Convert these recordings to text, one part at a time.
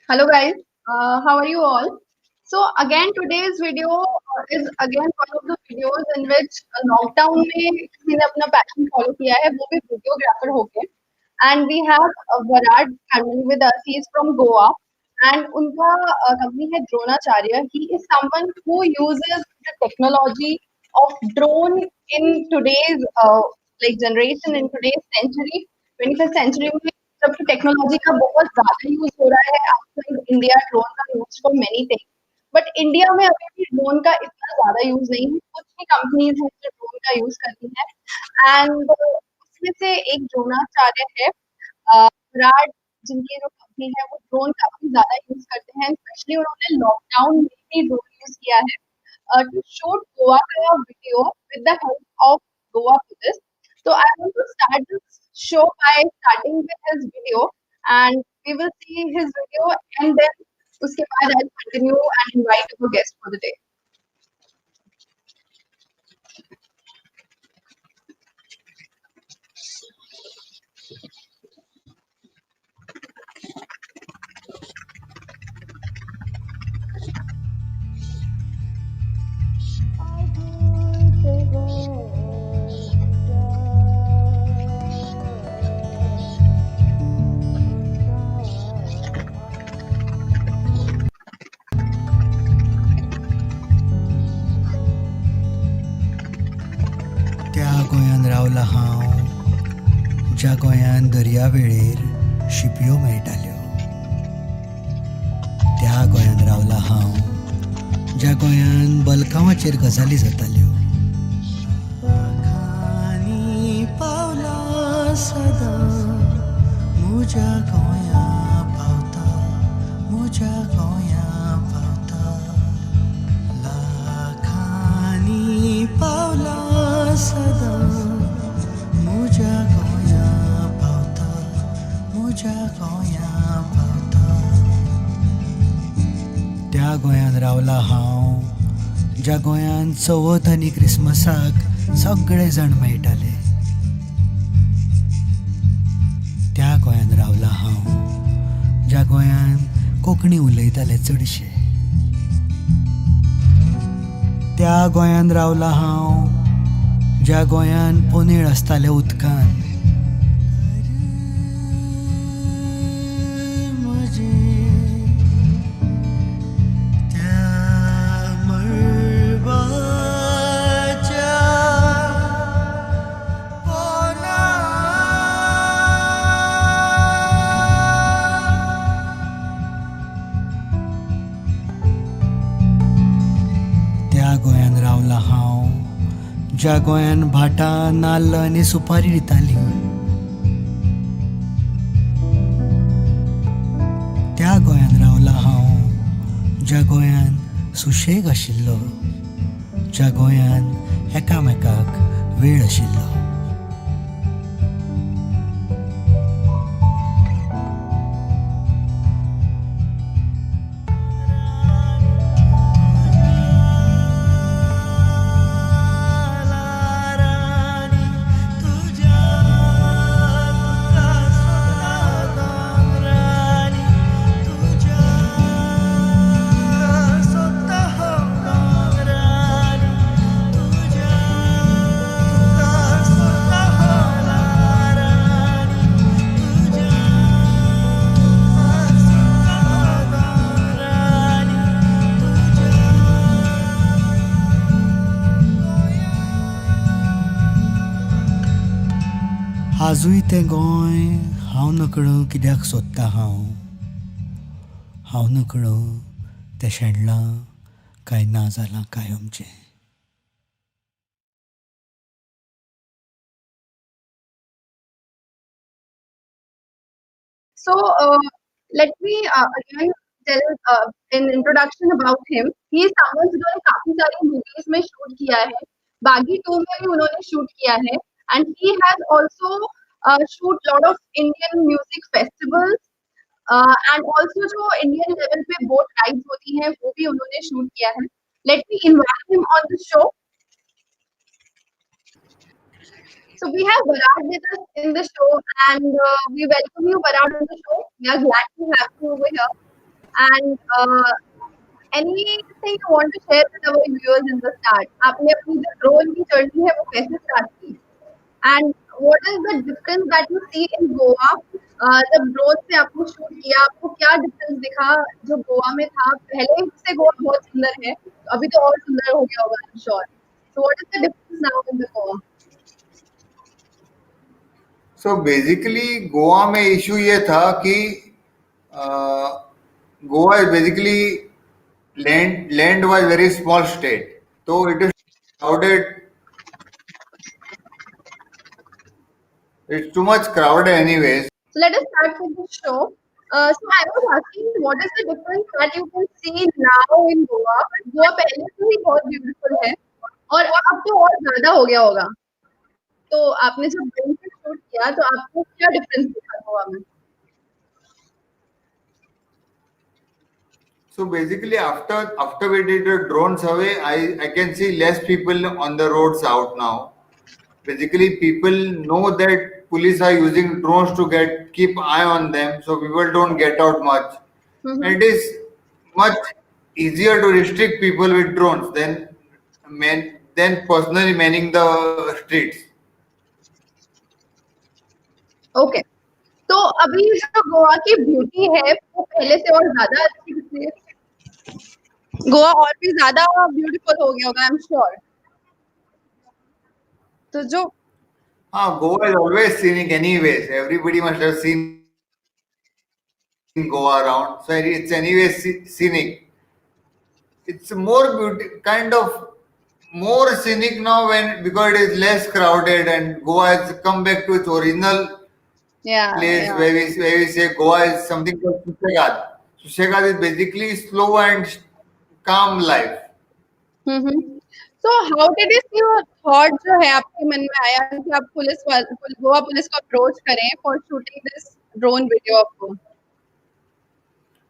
Hello guys, how are you all? So again today's video is again one of the videos in which lockdown में मैंने अपना passion follow किया है वो भी videographer होके and we have Varad Kandani with us. He is from Goa and उनका company है Dronacharya. He is someone who uses the technology of drone in today's generation in today's century 21st century में जब technology का बहुत ज़्यादा use हो रहा है आजकल इंडिया ड्रोन का use for many things but India में अभी भी ड्रोन का इतना ज़्यादा यूज़ नहीं है कुछ ही कंपनीज हैं जो ड्रोन का यूज़ करती हैं एंड उसमें से एक द्रोणाचार्य है विराट जिनकी जो कंपनी है वो ड्रोन काफ़ी ज़्यादा यूज़ करते हैं स्पेशली उन्होंने लॉकडाउन में भी ड्रोन यूज़ किया है to shoot Goa Kaya video with the help of Goa Police. So I want to start this show by starting with his video, and we will see his video, and then उसके बाद I'll continue and invite our guest for the day. त्या गोंयान रावला हांव ज्या गोंयान दर्यावेळेर शिपयो मेळटाल्यो. त्या गोंयान रावला हांव ज्या गोंयान बलकांवाचेर गजाली जाताल्यो. लाखांनी पावलां सदां म्हज्या गोंया पावता, म्हज्या गोंया पावता. लाखांनी पावलां सदां म्हज्या गोंया पावता, म्हज्या गोंया पावता. त्या गोंयान रावला हांव ज्या गोंयान चवथ आनी क्रिसमसाक सगळे जाण मेळटाले. त्या गोंयान रावला हांव ज्या गोंयान कोंकणी उलयताले चडशे. त्या गोंयान रावला हांव ज्या गोंयान पोनेळ आसताले उदकान. त्या गोंयान रावला हांव ज्या गोंयान भाटां नाल्ल आनी सुपारी दिताली. त्या गोंयान रावला हांव ज्या गोंयान सुशेग आशिल्लो, ज्या गोंयान एकामेकाक वेळ आशिल्लो. आजूय तें गोंय हांव नकळो कित्याक सोदता हांव नकळो तें शेणलां काय ना जालां कायमचें. So let me again tell an introduction about him. He is someone जिन्होंने काफी सारी movies में shoot किया है. बागी 2 में भी उन्होंने shoot किया है. And he has also shoot lot of Indian music festivals. And also जो इंडियन लेवल पे बोट राइड्स होती हैं वो भी उन्होंने शूट किया है. Let me invite him on the show. So we have Varad with us in the show, and we welcome you, Varad, on the show. We are glad to have you over here. And anything you want to share with our viewers in the start? आपने अपनी जो drone की journey है वो कैसे start की? And what is the difference that you see in Goa? जब drone से आपने शूट किया, आपको क्या डिफरेंस दिखा जो गोवा में था? पहले से गोवा बहुत सुंदर है, अभी तो और सुंदर हो गया होगा, I am sure. So what is the difference now in the Goa? So basically Goa में इशू ये था कि Goa is basically land was very small state, तो it is crowded, it's too much crowded anyways. So let us start with the show. So I was asking, what is the difference that you can see now in Goa? Goa पहले से ही बहुत beautiful है और अब तो और ज्यादा हो गया होगा. तो आपने जब ड्रोन से शूट किया तो आपको क्या डिफरेंस दिखा गोवा में? So basically, after we did the drone survey, I can see less people on the roads out now. Basically, people know that police are using drones to get keep eye on them, so people don't get out much. And it is much easier to restrict people with drones than personally manning the streets. Okay, तो अभी जो गोवा की beauty है वो पहले से और ज्यादा अच्छी दिख रही है. गोवा और भी ज्यादा ब्यूटीफुल हो गया होगा, आई एम श्योर. तो जो Ah, Goa is always scenic anyways. Everybody must have seen Goa around, so it's anyways scenic. It's more kind of more scenic now when because it is less crowded and Goa has come back to its original yeah, place yeah. where we say Goa is something called Sushegad. Sushegad is basically slow and calm life. Hmm. So how did you see your thought जो है आपके मन में आया कि आप Goa police को approach करें for shooting this drone video आपको?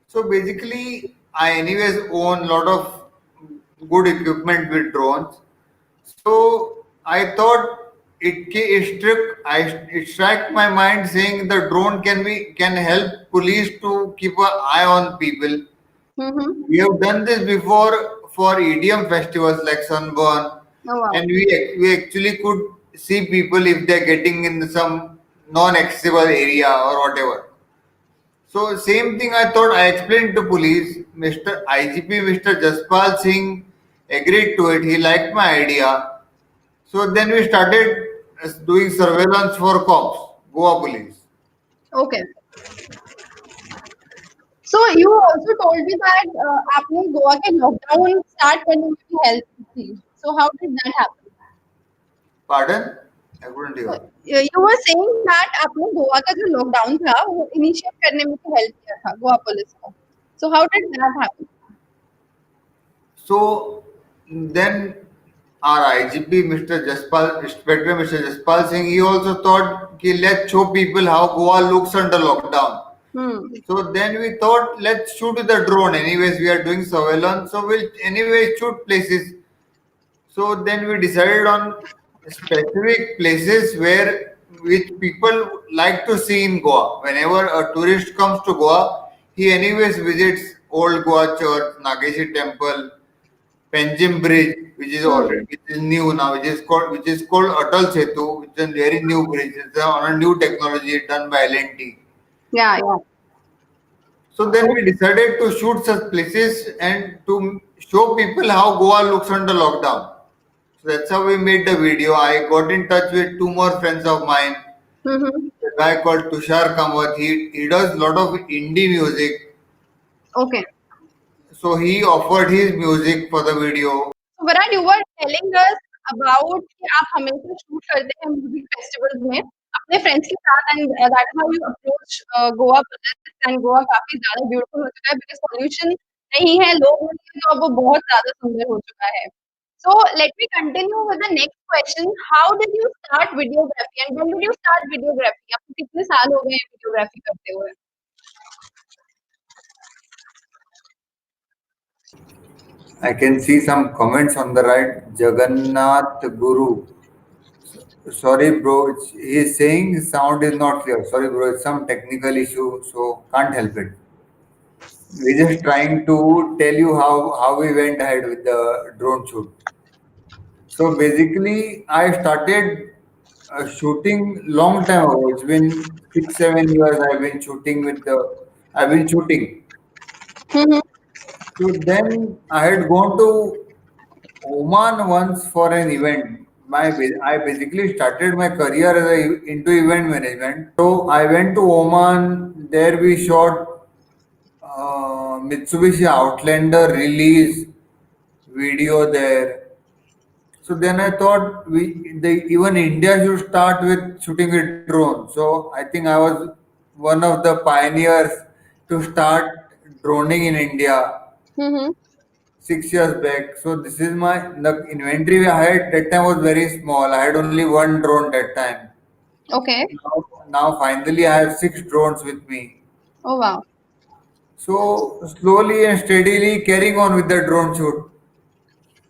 So basically, I anyways own a lot of good equipment with drones. So I thought it struck my mind saying the drone can help police to keep an eye on people. Mm-hmm. We have done this before for EDM festivals like Sunburn, Oh wow. and we actually could see people if they're getting in some non-accessible area or whatever. So same thing I thought I explained to police. Mr. IGP Mr. Jaspal Singh agreed to it. He liked my idea. So then we started doing surveillance for cops, Goa police. Okay. So you also told me that आपने गोवा के lockdown start करने में भी help की थी. So how did that happen? Pardon? I couldn't hear. You were saying that आपने गोवा का जो लॉकडाउन था वो इनिशिएट करने में भी हेल्प किया था गोवा पुलिस को. So how did that happen? So then our IGP Mr. Jaspal, Inspector Mr. Jaspal Singh, he also thought कि let's show people how Goa looks under lockdown. So then we thought let's shoot with the drone. Anyways, we are doing surveillance, so we'll anyway shoot places. So then we decided on specific places where which people like to see in Goa. Whenever a tourist comes to Goa, he anyways visits Old Goa Church, Nageshi Temple, Penjim Bridge, which is new now, which is called Atal Setu, which is a very new bridge. It's on a new technology done by L&T. Yeah, yeah. So then we decided to shoot such places and to show people how Goa looks under lockdown. So that's how we made the video. I got in touch with two more friends of mine. Mm-hmm. A guy called Tushar Kamath. He does a lot of indie music. Okay. So he offered his music for the video. So Virat, you were telling us about कि आप हमेशा shoot करते हैं music festivals में अपने friends के साथ and that is how you approach Goa police and Goa काफी ज्यादा ब्यूटीफुल हो चुका है बिकॉज पॉल्यूशन नहीं है, लोग नहीं है, तो अब वो बहुत ज्यादा सुंदर हो चुका है. So let me continue with the next question. How did you start videography and when did you start videography? आपको कितने साल हो गए हैं videography करते हुए? I can see some comments on the right. Jagannath Guru. Sorry, bro. He's saying sound is not clear. Sorry, bro. It's some technical issue, so can't help it. We're just trying to tell you how we went ahead with the drone shoot. So basically, I started shooting long time ago. It's been 6, 7 years. I've been shooting. Mm-hmm. So then I had gone to Oman once for an event. I basically started my career into event management. So I went to Oman. There we shot Mitsubishi Outlander release video there. So then I thought even India should start with shooting with drones. So I think I was one of the pioneers to start droning in India Mm-hmm. 6 years back. So this is the inventory I had that time was very small. I had only one drone that time. Okay. Now finally I have six drones with me. Oh wow. So slowly and steadily carrying on with the drone shoot.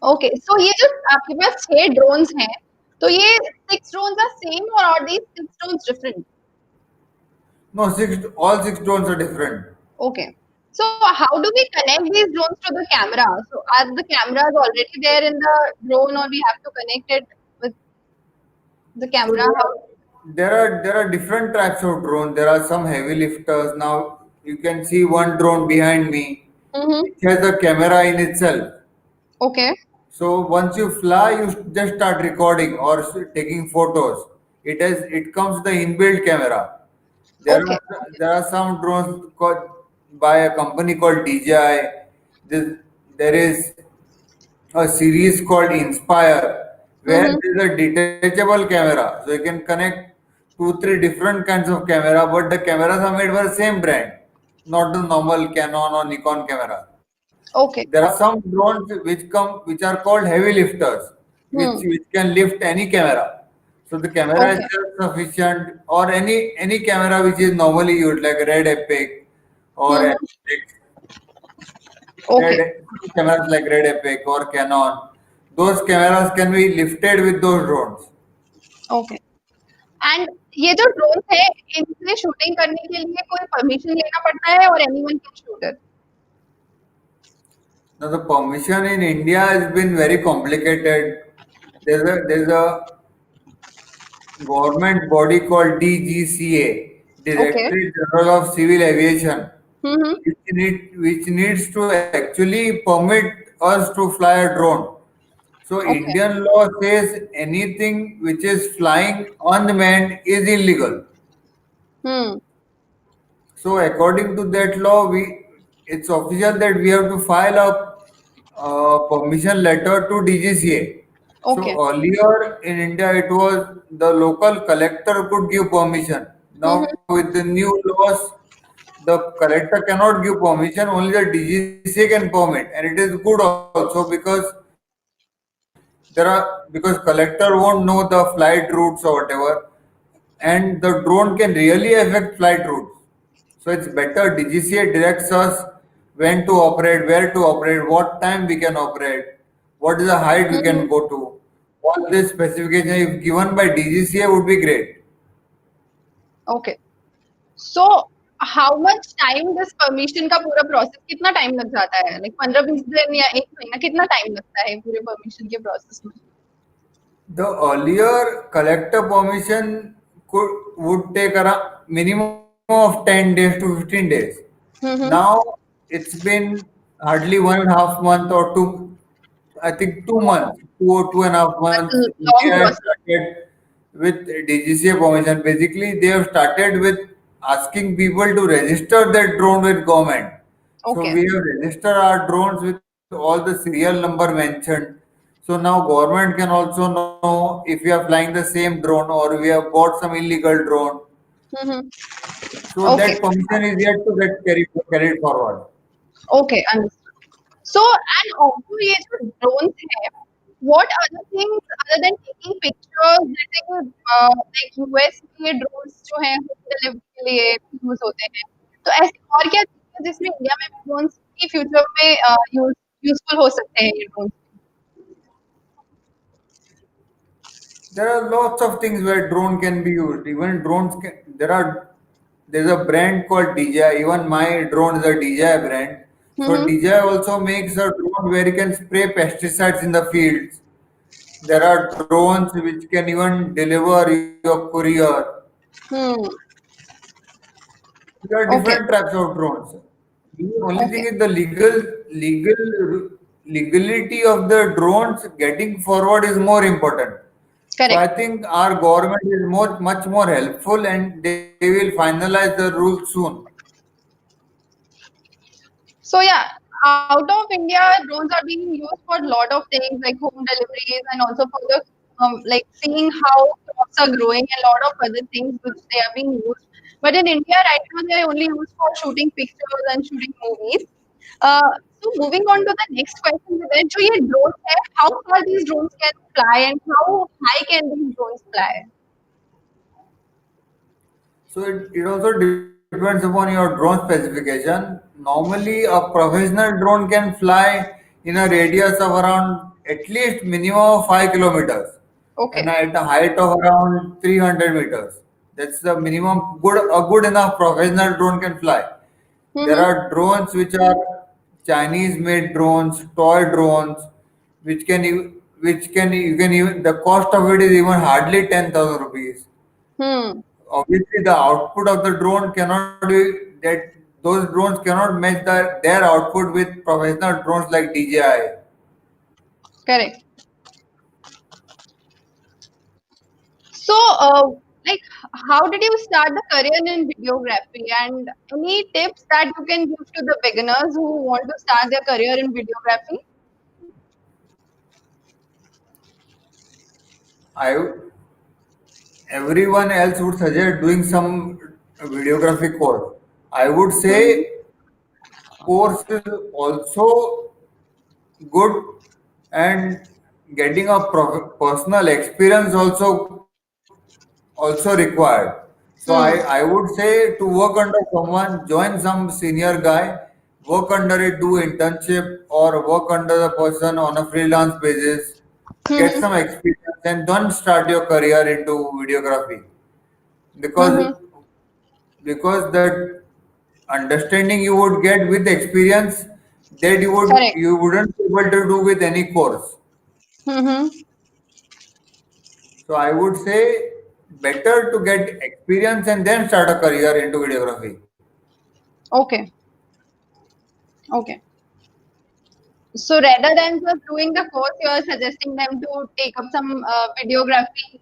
Okay so ये जो आपके पास 6 drones हैं, तो ये 6 drones are same or are these 6 drones different? No, all six drones are different. Okay. So how do we connect these drones to the camera? So are the cameras already there in the drone or we have to connect it with the So camera? How? there are different types of drones. There are some heavy lifters. Now you can see one drone behind me. Mm-hmm. It has a camera in itself. Okay. So once you fly, you just start recording or taking photos. It comes with the inbuilt camera. Okay. There are some drones by a company called DJI. This, there is a series called Inspire, where Mm-hmm. there is a detachable camera. So you can connect two, three different kinds of camera, but the cameras are made by the same brand, not the normal Canon or Nikon camera. There Okay. are some drones which are called heavy lifters, Hmm. which can lift any camera. So the camera is Okay. self-sufficient, or any camera which is normally used, like Red Epic or Mm-hmm. Red, Okay. cameras like Red Epic or Canon. Those cameras can be lifted with those drones. Okay. And ये जो drones है इनसे shooting करने के लिए कोई permission लेना पड़ता है और anyone can shoot it? Now the permission in India has been very complicated. There's a government body called DGCA, Okay. Directorate General of Civil Aviation, Mm-hmm. which needs to actually permit us to fly a drone. So Okay. Indian law says anything which is flying unmanned is illegal. Hmm. So according to that law, it's official that we have to file a permission letter to DGCA. So Okay. earlier in India, it was the local collector could give permission. Now Mm-hmm. with the new laws, the collector cannot give permission. Only the DGCA can permit, and it is good also because collector won't know the flight routes or whatever, and the drone can really affect flight routes. So it's better DGCA directs us when to operate, where to operate, what time we can operate, what is the height we can Mm-hmm. go to. All this specification, if given by DGCA, would be great. Okay. So how much time this permission का पूरा process कितना time लग जाता है? Like 15-20 दिन या 1 महीना कितना टाइम लगता है पूरे परमिशन के प्रोसेस में? The earlier collector permission would take around minimum of 10 days to 15 days. Mm-hmm. Now it's been hardly 1.5 month or two, I think 2 months, 2 or 2.5 months. That's a India long has process. started with DGCA permission. Basically, they have started with asking people to register their drone with government. So Okay. we have registered our drones with all the serial number mentioned. So now government can also know if we are flying the same drone or we have bought some illegal drone. Mm-hmm. So Okay. that permission is yet to get carried forward. Okay. Understood. So and also ये जो drones है, what other things other than taking pictures जैसे कि like US में ये drones जो हैं home delivery के लिए यूज होते हैं, तो ऐसे और क्या चीजें हैं जिसमें इंडिया में drones की फ्यूचर में यूजफुल हो सकते हैं ये drones? There are lots of things where drone can be used. Even drones can. There are there's a brand called DJI. Even my drone is a DJI brand. So Mm-hmm. DJI also makes a drone where you can spray pesticides in the fields. There are drones which can even deliver your courier. Hmm. There are Okay. different types of drones. The only thing Okay. is the legality of the drones getting forward is more important. So I Correct. think our government is much more helpful, and they will finalize the rules soon. So yeah, out of India, drones are being used for a lot of things like home deliveries and also for the like seeing how crops are growing and a lot of other things which they are being used. But in India right now, they are only used for shooting pictures and shooting movies. Uh, so moving on to the next question, Vivek, जो ये drones है, how far these drones can fly and how high can these drones fly? So it also depends upon your drone specification. Normally, a professional drone can fly in a radius of around at least minimum of 5 kilometers and Okay. at a height of around 300 meters. That's the minimum a good enough professional drone can fly. There Mm-hmm. are drones which are Chinese made drones, toy drones, which can you can even the cost of it is even hardly 10,000 rupees. Hmm. Obviously the output of the drone cannot be that those drones cannot match their output with professional drones like DJI. Correct. So, like, how did you start the career in videography? And any tips that you can give to the beginners who want to start their career in videography? I Everyone else would suggest doing some videography course. I would Mm-hmm. say course is also good, and getting a personal experience also required. So I Hmm. would say to work under someone, join some senior guy, work under it, do internship or work under the person on a freelance basis, get Mm-hmm. some experience and then start your career into videography. Because Mm-hmm. that understanding you would get with experience that Correct. you wouldn't be able to do with any course. Mm-hmm. So I would say better to get experience and then start a career into videography. Okay. Okay. So rather than just doing the course, you are suggesting them to take up some videography,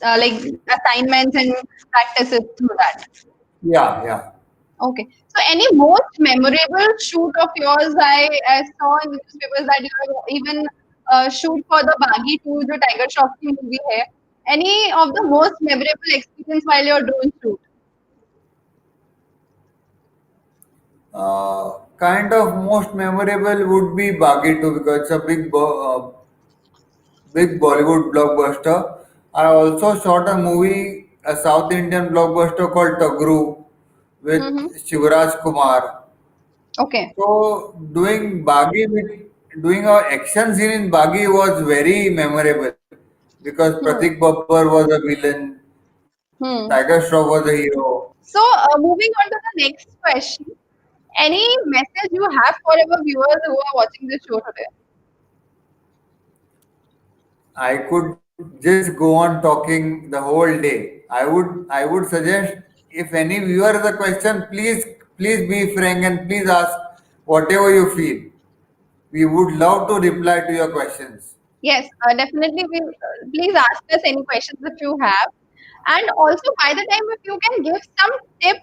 like assignments and practices through that. Yeah, yeah. Okay. So any most memorable shoot of yours, I saw in newspapers that you have even shoot for the Baghi 2, जो Tiger Shroff की movie है. Any of the most memorable experience while your drone shoot? Kind of most memorable would be Baghi 2 because it's a big Bollywood blockbuster. I also shot a movie, a South Indian blockbuster called Tagru with Mm-hmm. Shivraj Kumar. Okay. So doing our action scene in Baghi was very memorable because Hmm. Pratik Babbar was a villain, Tiger Hmm. Shroff was a hero. So moving on to the next question. Any message you have for our viewers who are watching this show today? I could just go on talking the whole day. I would suggest if any viewer has a question, please be frank and please ask whatever you feel. We would love to reply to your questions. Yes, definitely. Please ask us any questions if you have. And also, by the time, if you can give some tips,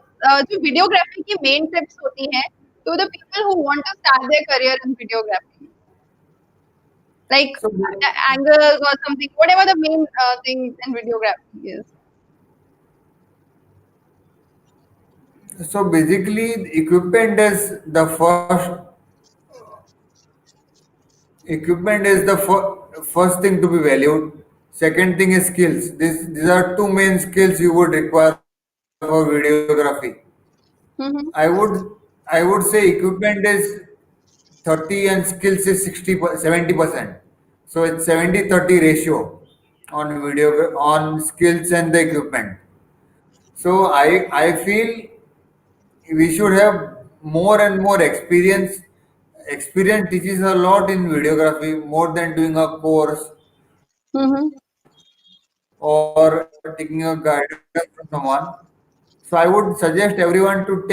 जो videography की main tips होती हैं to the people who want to start their career in videography, like So the angles or something, whatever the main thing in videography is. so basically, equipment is the first thing to be valued. Second thing is skills. These are two main skills you would require for videography. I Mm-hmm. would I would say equipment is 30 and skills is 70%. So it's 70-30 ratio on skills and the equipment. So I feel we should have more and more experience. Experience teaches a lot in videography more than doing a course Mm-hmm. or taking a guidance from someone. So I would suggest everyone to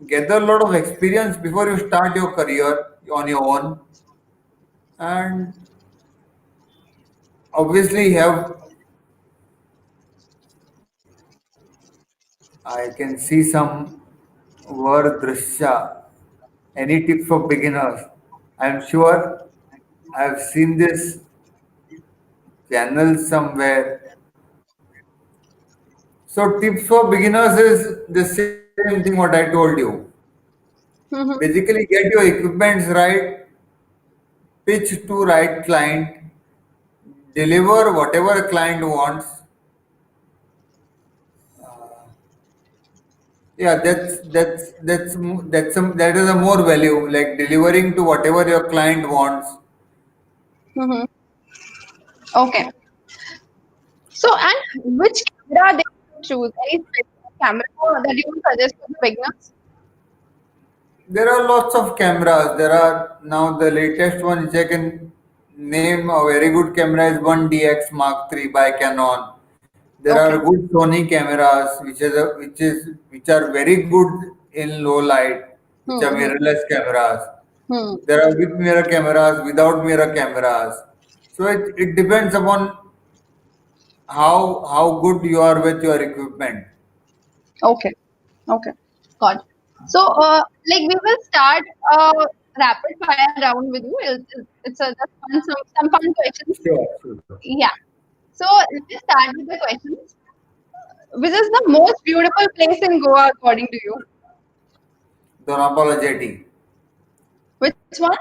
gather a lot of experience before you start your career on your own, and obviously have. I can see some word drishya. Any tips for beginners? I'm sure I've seen this channel somewhere. So tips for beginners is the same thing what I told you. Mm-hmm. Basically, get your equipments right, pitch to right client, deliver whatever a client wants. Yeah, that is a more value, like delivering to whatever your client wants. Mm-hmm. Okay. So, and which camera they should choose? Any specific camera that you would suggest for the beginners? There are lots of cameras. There are now the latest one which I can name a very good camera is 1DX Mark III by Canon. There are Okay. good Sony cameras which are very good in low light, which are Hmm. mirrorless cameras. Hmm. There are with mirror cameras, without mirror cameras. So it depends upon how good you are with your equipment. Okay. Okay. Got it. So, like we will start a rapid fire round with you. It's a just some fun questions. Sure, sure. Yeah. So let's start with the questions. Which is the most beautiful place in Goa according to you? Donapala Jetty. Which one?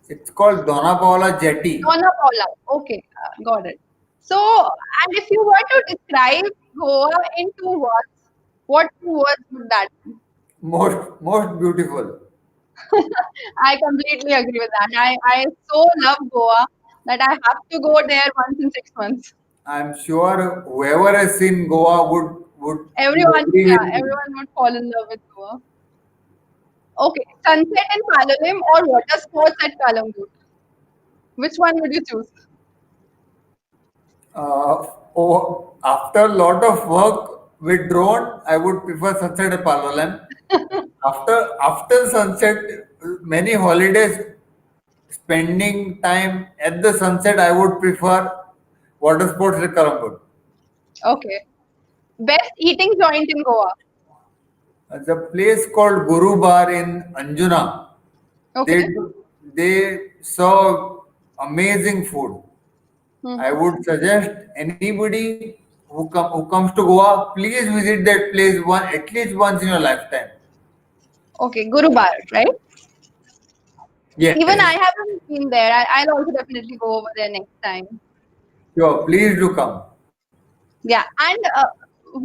It's called Donapala Jetty. Donna Paula. Okay, got it. So, and if you were to describe Goa in two words, what two words would that be? Most beautiful. I completely agree with that. I so love Goa that I have to go there once in 6 months. I'm sure whoever has seen Goa would Everyone, agree yeah, with me. everyone would fall in love with Goa. Okay, sunset in Palalim or water sports at Kalamgut? Which one would you choose? After a lot of work with drone, I would prefer sunset at Palolem. After sunset, many holidays spending time at the sunset, I would prefer water sports at Colombo. Okay, best eating joint in Goa. There's a place called Guru Bar in Anjuna. Okay. They they serve amazing food. I Hmm. would suggest anybody who comes to Goa, please visit that place at least once in your lifetime. Okay, Guru Bharat, right? Even Yes, I haven't been there. I'll also definitely go over there next time. sure. Please do come. Yeah, and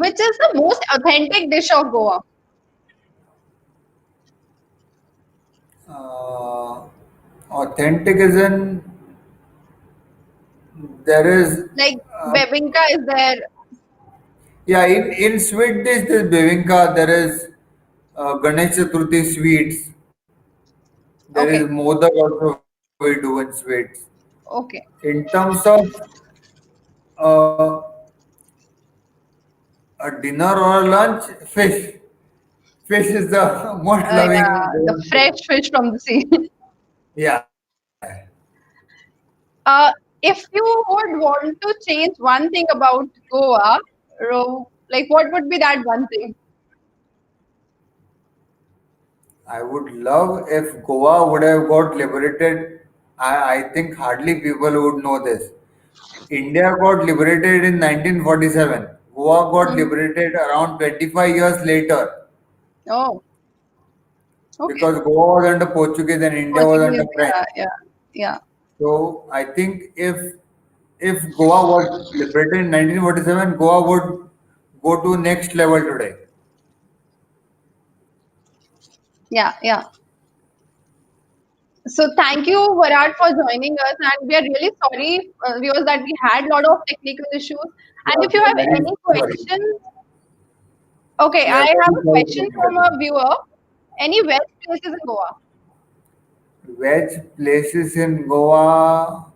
which is the most authentic dish of Goa? Uh, Authentic is in there is Like uh, bebinka is there. yeah in sweet dish there's bevinka. There is Ganesh Chaturthi sweets. There is Okay, modak also we do in sweets. okay. In terms of uh, a dinner or a lunch, fish. Fish is the most Yeah, loving the one fresh food. fish from the sea. Yeah. uh, if you would want to change one thing about Goa, like what would be that one thing? I would love if Goa would have got liberated. I think hardly people would know this. India got liberated in 1947. Goa got Hmm. liberated around 25 years later Oh, okay. because Goa was under Portuguese and India was under Portuguese. French. Yeah, yeah, yeah. So I think if Goa was liberated in 1947, Goa would go to next level today. Yeah, yeah. So thank you, Virat, for joining us, and we are really sorry, viewers, that we had a lot of technical issues. And if you have any Sorry. questions, okay, Yeah, I have very a sorry to question from interrupt a you. viewer. Any veg places in Goa? Veg places in Goa,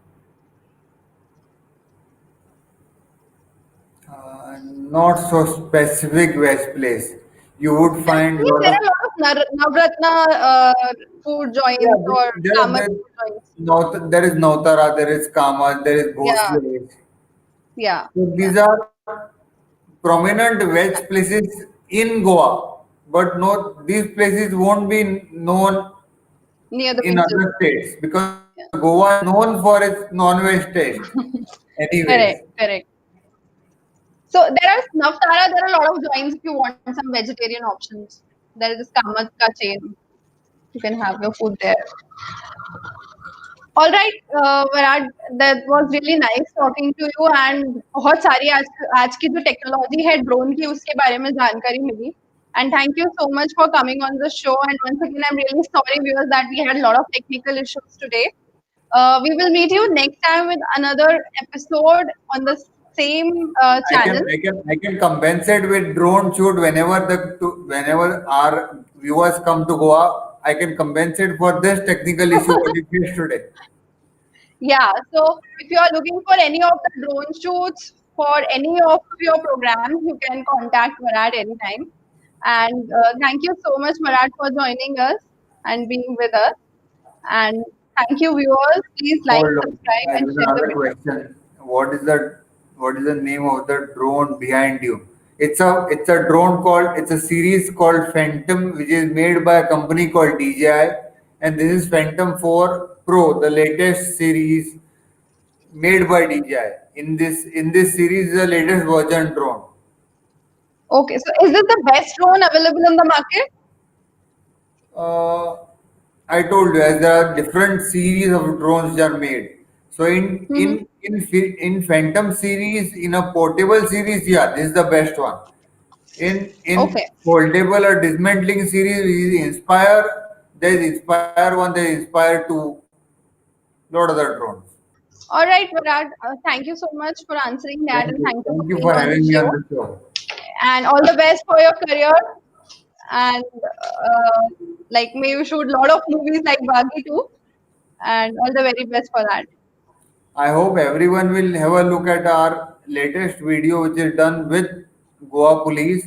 not so specific veg place. You would I've find seen lot there of are a lot of Navratna food yeah. joints or Kamat food joints. There is Nautara, there is Kama, there is Yeah, Bhosle. yeah, So yeah. these are prominent veg places in Goa, but no, these places won't be known Near the in beaches. other states because Yeah. Goa is known for its non-veg taste. Anyways, Correct, correct. So there are Naftara, there are a lot of joints if you want some vegetarian options. There is this Kamat ka chain. You can have your food there. All right, Virat, that was really nice talking to you and बहुत सारी आज की जो technology है drone की उसके बारे में जानकारी मिली. And thank you so much for coming on the show. And once again, I'm really sorry, viewers, that we had a lot of technical issues today. We will meet you next time with another episode on the same channel. I can compensate with drone shoot whenever whenever our viewers come to Goa. I can compensate for this technical issue what you faced today. Yeah, so if you are looking for any of the drone shoots for any of your programs, you can contact Marat anytime. And thank you so much, Marat, for joining us and being with us. And thank you, viewers. Please like, Hold on. subscribe, I and have share the another video. question. What is the name of the drone behind you? It's a drone called it's a series called Phantom, which is made by a company called DJI, and this is Phantom 4 Pro, the latest series made by DJI. In this series, is the latest version drone. Okay, so is this the best drone available in the market? Uh, I told you, as there are different series of drones that are made. So Mm-hmm. in Phantom series, in a portable series, yeah, this is the best one. In Okay. foldable or dismantling series, we Inspire. There is Inspire one. There is Inspire two. Lot other drones. All right, Virat. Thank you so much for answering that, and thank you for Thank you being for on the having me on show. the show. And all the best for your career. And like, may you shoot a lot of movies like Bagi too. And all the very best for that. I hope everyone will have a look at our latest video, which is done with Goa Police.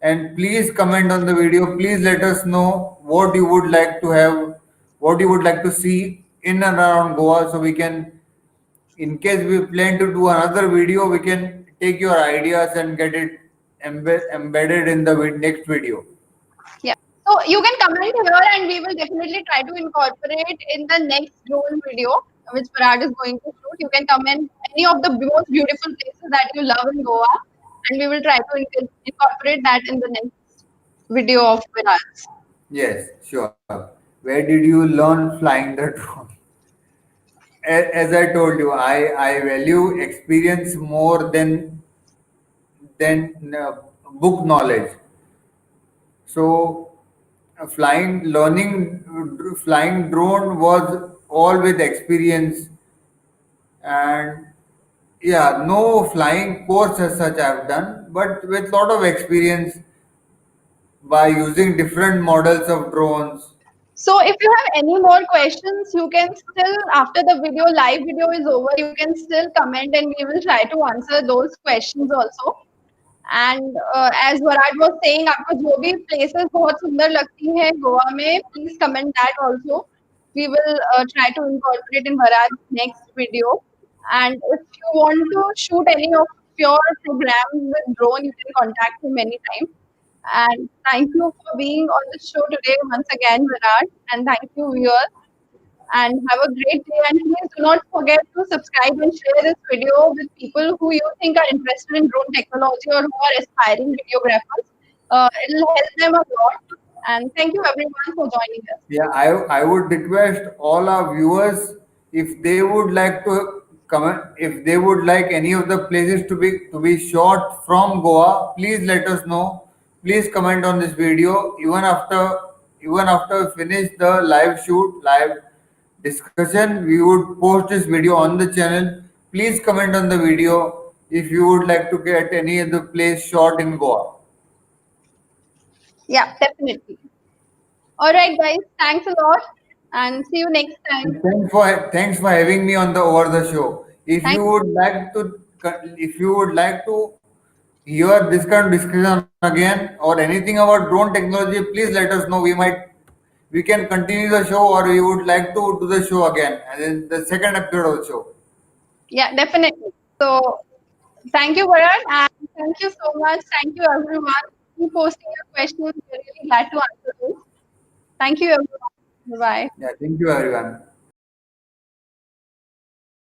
And please comment on the video. Please let us know what you would like to have, what you would like to see in and around Goa, so we can, in case we plan to do another video, we can take your ideas and get it embedded in the next video. Yeah. So you can comment here, and we will definitely try to incorporate in the next drone video, which Parag is going to shoot. You can comment any of the most beautiful places that you love in Goa, and we will try to incorporate that in the next video of Parag. Yes, sure. Where did you learn flying the drone? As I told you, I value experience more than book knowledge. So, flying drone was all with experience, and yeah, no flying course as such I've done, but with lot of experience by using different models of drones. So if you have any more questions, you can still, after the live video is over, you can still comment and we will try to answer those questions also. And as Varad was saying, आपको जो भी places बहुत सुंदर लगती हैं गोवा में, please comment that also. We will try to incorporate in Varad's next video. And if you want to shoot any of your programs with drone, you can contact him anytime. And thank you for being on the show today once again, Virat. And thank you, viewers. And have a great day. And please do not forget to subscribe and share this video with people who you think are interested in drone technology or who are aspiring videographers. It'll help them a lot. And thank you, everyone, for joining us. Yeah, I would request all our viewers, if they would like to comment, if they would like any of the places to be shot from Goa, please let us know. Please comment on this video. Even after we finish the live discussion, we would post this video on the channel. Please comment on the video. if you would like to get any other place shot in Goa. Yeah, definitely. All right, guys. Thanks a lot, and see you next time. And thanks for having me on the over the show. If Thank you would like to if you would like to hear this kind of discussion again or anything about drone technology, please let us know. We can continue the show, or we would like to do the show again and then the second episode of the show. Yeah, definitely. So thank you, Varun, and thank you so much. Thank you, everyone. Keep posting your questions. We're really glad to answer those. Thank you, everyone. Bye. Yeah, thank you everyone.